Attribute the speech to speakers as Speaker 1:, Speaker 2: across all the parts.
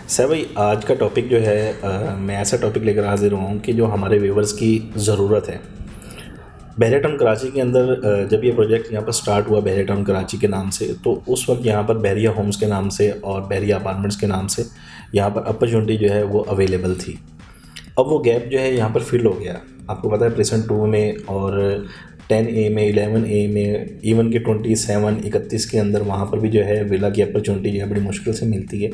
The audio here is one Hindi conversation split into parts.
Speaker 1: सर भाई, आज का टॉपिक जो है मैं ऐसा टॉपिक लेकर हाजिर हुआ हूँ कि जो हमारे व्यूवर्स की ज़रूरत है। बहरिया टाउन कराची के अंदर जब ये प्रोजेक्ट यहाँ पर स्टार्ट हुआ बहरिया टाउन कराची के नाम से, तो उस वक्त यहाँ पर बहरिया होम्स के नाम से और बहरिया अपार्टमेंट्स के नाम से यहाँ पर अपॉर्चुनिटी जो है वो अवेलेबल थी। अब वो गैप जो है यहाँ पर फिल हो गया। आपको पता है प्रेजेंट 2 में और 10A में, 11A में, इवन के 27, 31 के अंदर वहाँ पर भी जो है विला की अपॉर्चुनिटी जो है बड़ी मुश्किल से मिलती है।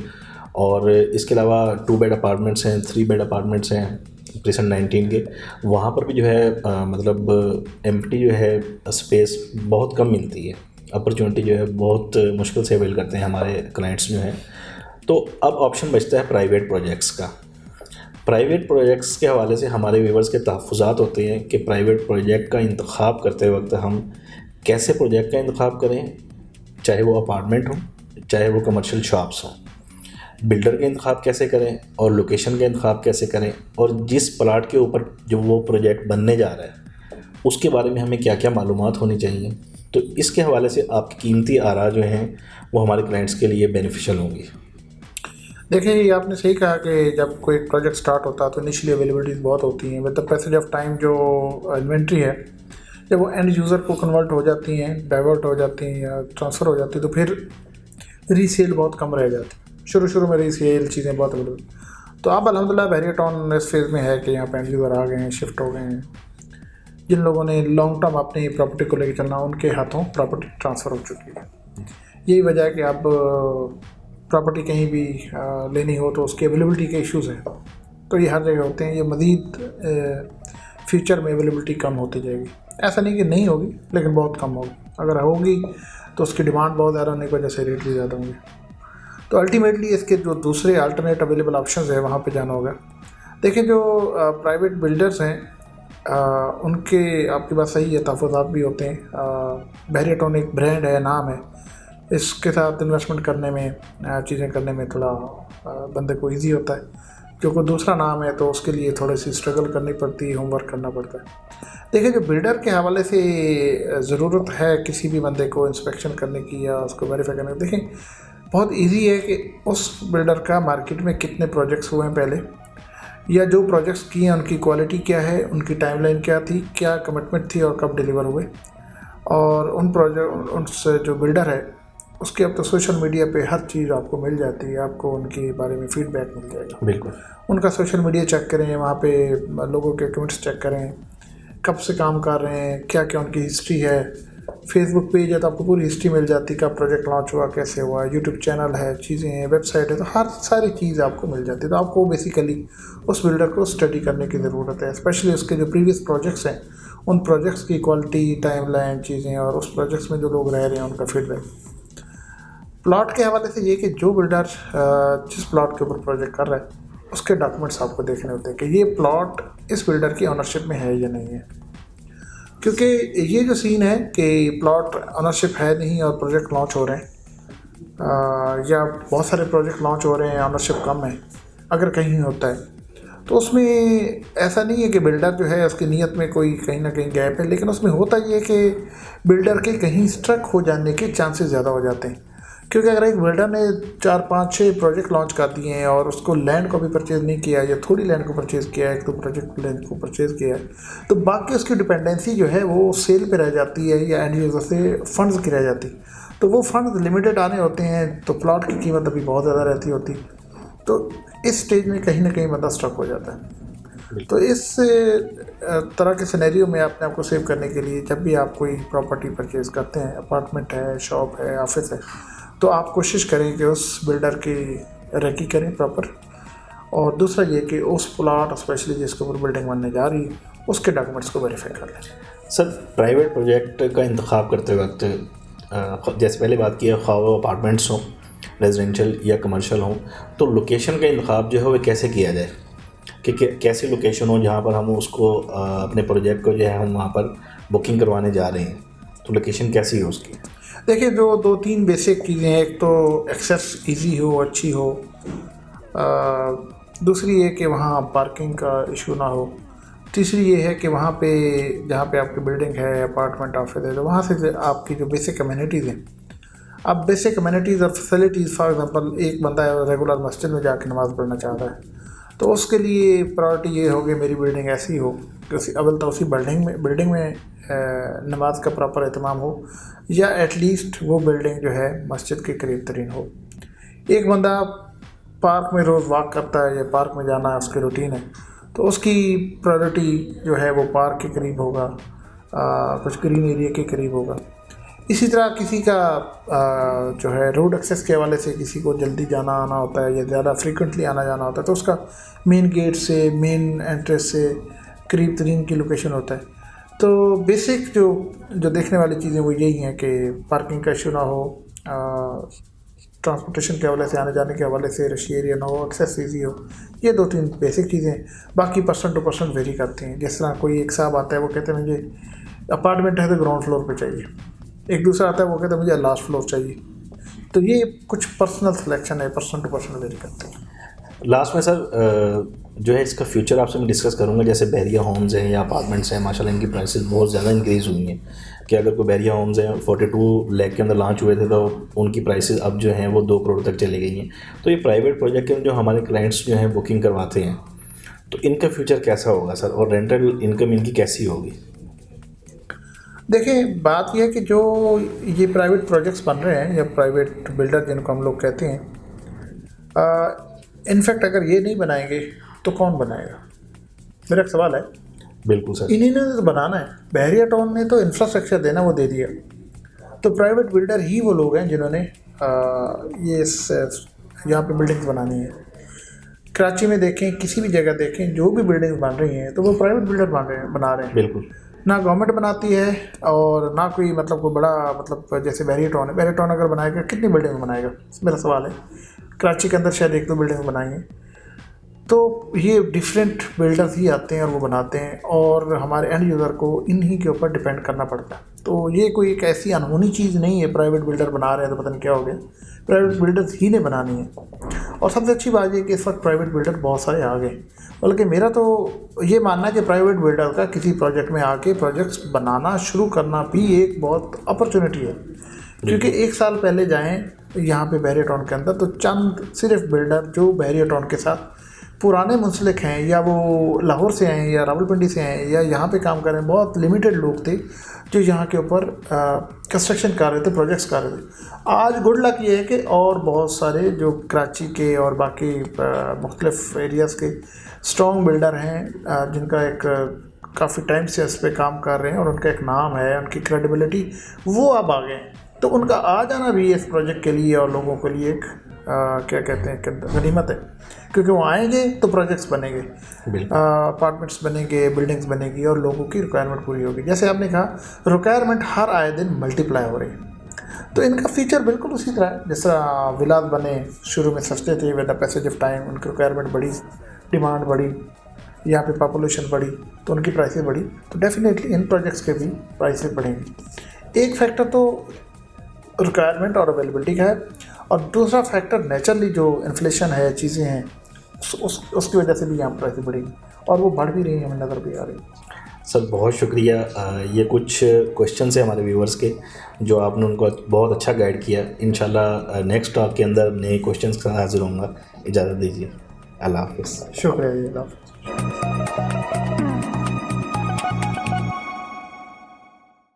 Speaker 1: और इसके अलावा 2 बेड अपार्टमेंट्स हैं, 3 बेड अपार्टमेंट्स हैं प्रेजेंट 19 के, वहाँ पर भी जो है मतलब एम्प्टी जो है स्पेस बहुत कम मिलती है। अपॉर्चुनिटी जो है बहुत मुश्किल से अवेल करते हैं हमारे क्लाइंट्स जो हैं। तो अब ऑप्शन बचता है प्राइवेट प्रोजेक्ट्स का। प्राइवेट प्रोजेक्ट्स के हवाले से हमारे व्यूवर्स के तहफ़्फ़ुज़ात होते हैं कि प्राइवेट प्रोजेक्ट का इंतख़ाब करते वक्त हम कैसे प्रोजेक्ट का इंतख़ाब करें, चाहे वो अपार्टमेंट हो, चाहे वो कमर्शियल शॉप्स हों। बिल्डर का इंतख़ाब कैसे करें और लोकेशन का इंतख़ाब कैसे करें, और जिस प्लाट के ऊपर जो वो प्रोजेक्ट बनने जा रहा है उसके बारे में हमें क्या क्या मालूमात होनी चाहिए। तो इसके हवाले से आपकी कीमती आरा जो हैं वो हमारे क्लाइंट्स के लिए बेनिफिशियल होंगी।
Speaker 2: देखिए, ये आपने सही कहा कि जब कोई प्रोजेक्ट स्टार्ट होता है तो इनिशियली अवेलेबिलिटीज़ बहुत होती हैं। With the passage of time जो इन्वेंट्री है, जब वो एंड यूज़र को कन्वर्ट हो जाती हैं, डाइवर्ट हो जाती हैं या ट्रांसफ़र हो जाती है, तो फिर रीसेल बहुत कम रह जाती है। शुरू में रीसेल चीज़ें बहुत अवेलेबल। तो अब अल्हम्दुलिल्लाह बहरिया टाउन इस फेज़ में है कि यहाँ पे एंड यूज़र आ गए हैं, शिफ्ट हो गए हैं। जिन लोगों ने लॉन्ग टर्म अपनी प्रॉपर्टी को लेकर चलना, उनके हाथों प्रॉपर्टी ट्रांसफ़र हो चुकी है। यही वजह है कि अब प्रॉपर्टी कहीं भी लेनी हो तो उसकी अवेलेबिलिटी के इश्यूज़ हैं, तो ये हर जगह होते हैं। ये मज़ीद फ्यूचर में अवेलेबिलिटी कम होती जाएगी। ऐसा नहीं कि नहीं होगी, लेकिन बहुत कम होगी। अगर होगी तो उसकी डिमांड बहुत ज़्यादा होने की वजह से रेट भी ज़्यादा होंगे। तो अल्टीमेटली इसके जो दूसरे अल्टरनेट अवेलेबल ऑप्शंस है वहाँ पे जाना होगा। देखिए, जो प्राइवेट बिल्डर्स हैं उनके, आपकी बात सही है, तहफ़्फ़ुज़ात भी होते हैं। बहरिया टाउन एक ब्रांड है, नाम है, इसके साथ इन्वेस्टमेंट करने में, चीज़ें करने में थोड़ा बंदे को इजी होता है, क्योंकि दूसरा नाम है तो उसके लिए थोड़ी सी स्ट्रगल करनी पड़ती है, होमवर्क करना पड़ता है। देखिए, जो बिल्डर के हवाले से ज़रूरत है किसी भी बंदे को इंस्पेक्शन करने की या उसको वेरीफाई करने की, देखें बहुत इजी है कि उस बिल्डर का मार्केट में कितने प्रोजेक्ट्स हुए हैं पहले, या जो प्रोजेक्ट्स किए हैं उनकी क्वालिटी क्या है, उनकी टाइमलाइन क्या थी, क्या कमिटमेंट थी और कब डिलीवर हुए। और उनसे जो बिल्डर है उसके अब तो सोशल मीडिया पे हर चीज़ आपको मिल जाती है, आपको उनके बारे में फ़ीडबैक मिल जाएगा।
Speaker 1: बिल्कुल,
Speaker 2: उनका सोशल मीडिया चेक करें, वहाँ पे लोगों के कमेंट्स चेक करें, कब से काम कर रहे हैं, क्या क्या उनकी हिस्ट्री है। फेसबुक पेज है तो आपको पूरी हिस्ट्री मिल जाती है, कब प्रोजेक्ट लॉन्च हुआ, कैसे हुआ। यूट्यूब चैनल है, चीज़ें हैं, वेबसाइट है, तो हर सारी चीज़ आपको मिल जाती है। तो आपको बेसिकली उस बिल्डर को स्टडी करने की ज़रूरत है, स्पेशली उसके जो प्रीवियस प्रोजेक्ट्स हैं, उन प्रोजेक्ट्स की क्वालिटी, टाइमलाइन, चीज़ें, और उस प्रोजेक्ट्स में जो लोग रह रहे हैं उनका फीडबैक। प्लॉट के हवाले से ये कि जो बिल्डर जिस प्लॉट के ऊपर प्रोजेक्ट कर रहा है उसके डॉक्यूमेंट्स आपको देखने होते हैं कि ये प्लॉट इस बिल्डर की ऑनरशिप में है या नहीं है। क्योंकि ये जो सीन है कि प्लॉट ऑनरशिप है नहीं और प्रोजेक्ट लॉन्च हो रहे हैं, या बहुत सारे प्रोजेक्ट लॉन्च हो रहे हैं, ऑनरशिप कम है, अगर कहीं होता है तो उसमें ऐसा नहीं है कि बिल्डर जो है उसकी नीयत में कोई कहीं ना कहीं गैप है, लेकिन उसमें होता ये है कि बिल्डर के कहीं स्ट्रक हो जाने के चांसेस ज़्यादा हो जाते हैं। क्योंकि अगर एक बिल्डर ने 4, 5, 6 प्रोजेक्ट लॉन्च कर दिए हैं और उसको लैंड को भी परचेज़ नहीं किया, या थोड़ी लैंड को परचेज़ किया है, 1-2 प्रोजेक्ट लैंड को परचेज़ किया है, तो बाकी उसकी डिपेंडेंसी जो है वो सेल पे रह जाती है या एंड यूज़र से फंड्स की रह जाती। तो वो फंड्स लिमिटेड आने होते हैं, तो प्लॉट की कीमत अभी बहुत ज़्यादा रहती होती। तो इस स्टेज में कहीं ना कहीं बंदा स्ट्रक हो जाता है। तो इस तरह के सिनेरियो में अपने आप को सेव करने के लिए, जब भी आप कोई प्रॉपर्टी परचेज़ करते हैं, अपार्टमेंट है, शॉप है, ऑफिस है, तो आप कोशिश करें कि उस बिल्डर की रेकी करें प्रॉपर। और दूसरा ये कि उस प्लॉट स्पेशली जिसके ऊपर बिल्डिंग बनने जा रही है उसके डॉक्यूमेंट्स को वेरीफाई कर लें।
Speaker 1: सर प्राइवेट प्रोजेक्ट का इंतख़ाब करते वक्त जैसे पहले बात की है, ख्वाह वो अपार्टमेंट्स हों, रेजिडेंशियल या कमर्शियल हों, तो लोकेशन का इंतख़ाब जो है वो कैसे किया जाए कि कैसी लोकेशन हो जहाँ पर हम उसको अपने प्रोजेक्ट को जो है हम वहाँ पर बुकिंग करवाने जा रहे हैं, तो लोकेशन कैसी है उसकी।
Speaker 2: देखिए, जो 2-3 बेसिक चीज़ें हैं, एक तो एक्सेस इजी हो, अच्छी हो, दूसरी ये कि वहाँ पार्किंग का इशू ना हो, तीसरी ये है कि वहाँ पे जहाँ पे आपकी बिल्डिंग है, अपार्टमेंट, ऑफिस है, तो वहाँ से आपकी जो बेसिक कम्युनिटीज़ हैं अब बेसिक कम्युनिटीज़ और फैसिलिटीज़, फॉर एग्जांपल एक बंदा रेगुलर मस्जिद में जाके नमाज़ पढ़ना चाहता है, तो उसके लिए प्रायोरिटी ये होगी मेरी बिल्डिंग ऐसी हो कि अव्वल तो उसी बिल्डिंग में नमाज का प्रॉपर एहतमाम हो, या एटलीस्ट वो बिल्डिंग जो है मस्जिद के करीब तरीन हो। एक बंदा पार्क में रोज़ वॉक करता है या पार्क में जाना उसकी रूटीन है, तो उसकी प्रायोरिटी जो है वो पार्क के करीब होगा, कुछ ग्रीन एरिया के करीब होगा। इसी तरह किसी का जो है रोड एक्सेस के हवाले से किसी को जल्दी जाना आना होता है या ज़्यादा फ्रीक्वेंटली आना जाना होता है, तो उसका मेन गेट से, मेन एंट्रेंस से करीब तरीन की लोकेशन होता है। तो बेसिक जो देखने वाली चीज़ें वो यही हैं कि पार्किंग का इशू ना हो, ट्रांसपोर्टेशन के हवाले से, आने जाने के हवाले से रश एरिया ना हो, एक्सेस ईजी हो। ये 2-3 बेसिक चीज़ें, बाकी पर्सन टू पर्सन वेरी करती हैं। जिस तरह कोई एक साहब आता है वो कहते हैं मुझे अपार्टमेंट है तो ग्राउंड फ्लोर पे चाहिए, एक दूसरा आता है वो कहता है मुझे लास्ट फ्लोर चाहिए। तो ये कुछ पर्सनल सिलेक्शन है, पर्सन टू पर्सन वेरी करते हैं।
Speaker 1: लास्ट में सर जो है इसका फ्यूचर आपसे मैं डिस्कस करूंगा। जैसे बहरिया होम्स हैं या अपार्टमेंट्स हैं, माशाल्लाह इनकी प्राइसेस बहुत ज़्यादा इंक्रीज़ हुई हैं कि अगर कोई बहरिया होम्स हैं 42 लाख के अंदर लॉन्च हुए थे, तो उनकी प्राइसेस अब जो हैं वो 2 करोड़ तक चली गई हैं। तो ये प्राइवेट प्रोजेक्ट के जो हमारे क्लाइंट्स जो हैं बुकिंग करवाते हैं, तो इनका फ्यूचर कैसा होगा सर, और रेंटल इनकम इनकी कैसी होगी?
Speaker 2: देखिए, बात यह है कि जो ये प्राइवेट प्रोजेक्ट्स बन रहे हैं या प्राइवेट बिल्डर जिनको हम लोग कहते हैं, इनफैक्ट अगर ये नहीं बनाएंगे तो कौन बनाएगा? मेरा एक सवाल है।
Speaker 1: बिल्कुल सर,
Speaker 2: इन्हीं ने तो बनाना है। बहरिया टाउन ने तो इंफ्रास्ट्रक्चर देना वो दे दिया, तो प्राइवेट बिल्डर ही वो लोग हैं जिन्होंने ये यहाँ पे बिल्डिंग्स बनानी है। कराची में देखें, किसी भी जगह देखें, जो भी बिल्डिंग्स बन रही हैं तो वो प्राइवेट बिल्डर बना रहे हैं।
Speaker 1: बिल्कुल।
Speaker 2: ना गवर्नमेंट बनाती है और ना कोई मतलब कोई बड़ा, मतलब जैसे बहरिया टाउन है, बहरिया टाउन अगर बनाएगा कितनी बिल्डिंग बनाएगा? मेरा सवाल है। कराची के अंदर शायद 1-2 बिल्डिंग बनाएंगे। तो ये डिफरेंट बिल्डर्स ही आते हैं और वो बनाते हैं, और हमारे एंड यूज़र को इन्हीं के ऊपर डिपेंड करना पड़ता है। तो ये कोई एक ऐसी अनहोनी चीज़ नहीं है प्राइवेट बिल्डर बना रहे हैं तो पता नहीं क्या हो गया। प्राइवेट बिल्डर्स ही ने बनानी है। और सबसे अच्छी बात ये कि इस वक्त प्राइवेट बिल्डर बहुत सारे आ गए। बल्कि मेरा तो ये मानना है कि प्राइवेट बिल्डर का किसी प्रोजेक्ट में आके प्रोजेक्ट्स बनाना शुरू करना भी एक बहुत अपॉर्चुनिटी है। क्योंकि 1 साल पहले जाएँ यहाँ पे बहरिया टाउन के अंदर, तो चंद सिर्फ बिल्डर जो बहरिया टाउन के साथ पुराने मुंसलिक हैं, या वो लाहौर से आए या रावलपिंडी से आए या यहाँ पे काम कर रहे हैं, बहुत लिमिटेड लोग थे जो यहाँ के ऊपर कंस्ट्रक्शन कर रहे थे, प्रोजेक्ट्स कर रहे थे। आज गुड लक ये है कि और बहुत सारे जो कराची के और बाकी मुख्तलिफ एरियाज़ के स्ट्रॉन्ग बिल्डर हैं जिनका एक काफ़ी टाइम से इस पर काम कर रहे हैं और उनका एक नाम है, उनकी क्रेडिबिलिटी, वो अब आ गए हैं। तो उनका आ जाना भी इस प्रोजेक्ट के लिए और लोगों के लिए एक क्या कहते हैं कि गनीमत है, क्योंकि वो आएंगे तो प्रोजेक्ट्स बनेंगे, अपार्टमेंट्स बनेंगे, बिल्डिंग्स बनेगी और लोगों की रिक्वायरमेंट पूरी होगी। जैसे आपने कहा, रिक्वायरमेंट हर आए दिन मल्टीप्लाई हो रही है, तो इनका फीचर बिल्कुल उसी तरह है। जिस तरह विलाद बने, शुरू में सस्ते थे, with the passage of time उनकी रिक्वायरमेंट बढ़ी, डिमांड बढ़ी, यहाँ पे पॉपुलेशन बढ़ी तो उनकी प्राइसेस बढ़ी, तो डेफिनेटली इन प्रोजेक्ट्स के भी प्राइसेस बढ़ेंगी। एक फैक्टर तो रिक्वायरमेंट और अवेलेबिलिटी का है, और दूसरा फैक्टर नेचुरली जो इन्फ्लेशन है, चीज़ें हैं, उसकी वजह से भी यहाँ प्राइसेस बढ़ेगी और वो बढ़ भी रही है, हमें नज़र भी आ रही है।
Speaker 1: सर बहुत शुक्रिया। ये कुछ क्वेश्चन है हमारे व्यूवर्स के जो आपने उनको बहुत अच्छा गाइड किया। इंशाल्लाह नेक्स्ट टॉक के अंदर नए क्वेश्चंस के साथ हाजिर होऊंगा। इजाज़त दीजिए। अल्लाह हाफ़िज़।
Speaker 2: शुक्रिया जी, अल्लाह हाफ़िज़।